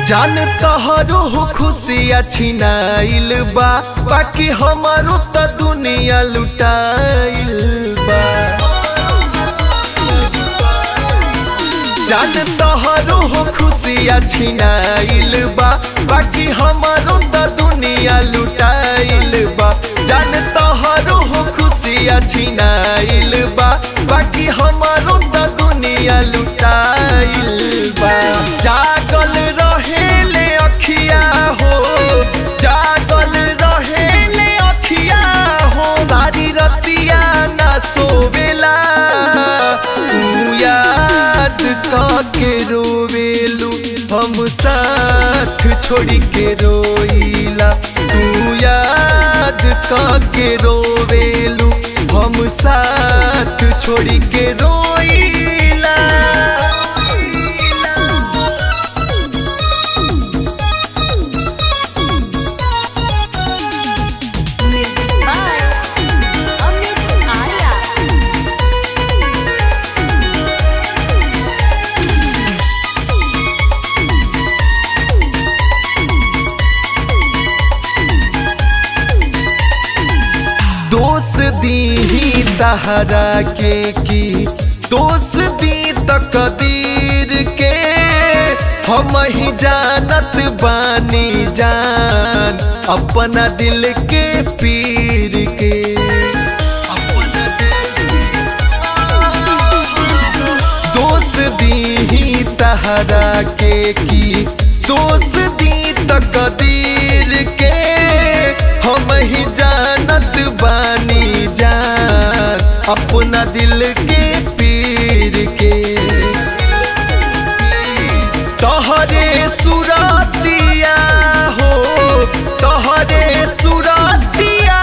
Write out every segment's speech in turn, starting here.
जान तोहरो हो खुशिया छिनाइल बा, बाकी हमारो त दुनिया लुटाइल बा। जान तोहरो हो खुशिया छिनाइल बा, बाकी हमारो त दुनिया लुटाइल बा। जान तोहरो हो खुशिया छिनाइल बा, बाकी हमारो त दुनिया लुटाइल बा। जागल रहेले अखिया हो, जागल रहेले अखिया हो, सारी रतिया ना सोवेला। तू याद के रोवेलू, हम साथ छोड़ी के रोइला। तू याद के रोवेलू, हम साथ छोड़ी के रोइला। दोष दी तहरा के की दोष दी तकदीर के, हम ही जानत बानी जान अपना दिल के पीर के। दोष दी तहरा के की दोष दी तकदीर के, हम ही जानत बानी जान अपना दिल के पीर के। तोहरे सुरतिया हो, तोहरे सुरतिया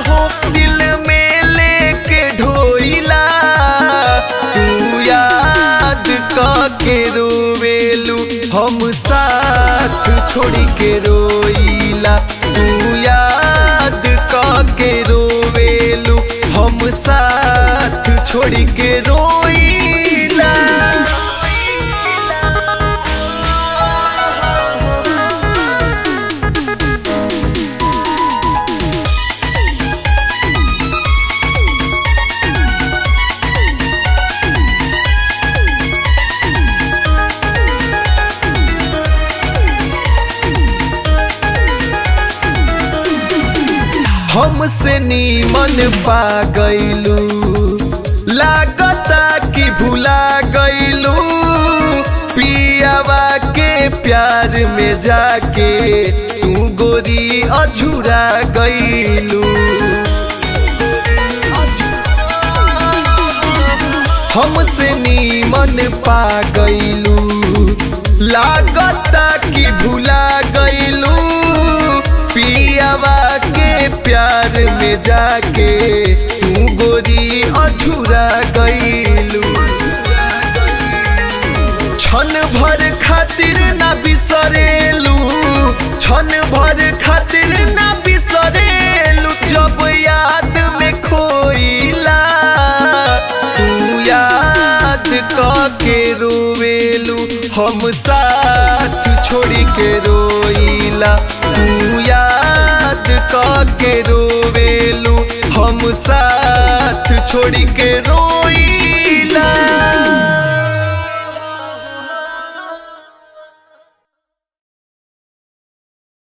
हो, दिल में लेके ढोइला। तू याद के रोवेलू, हम साथ छोड़ी के रोइला। तू याद के रोवेलू, हम साथ छोड़ी के रोइला। हमसे नीमन पा गइलू, लागता कि भुला गइलू। पियावा के प्यार में जाके तू गोरी अझुरा गइलू। हमसे नीमन पा गइलू, लागता कि भुला गइलू। पियावा के प्यार में जाके तू गोरी अझुरा गइलू। क्षण भर खातिर ना बिसरेलू, क्षण भर खातिर ना बिसरेलू, जब याद में खोइला। तू याद के रोवेलू, हम साथ छोड़ी के रोइला। तू याद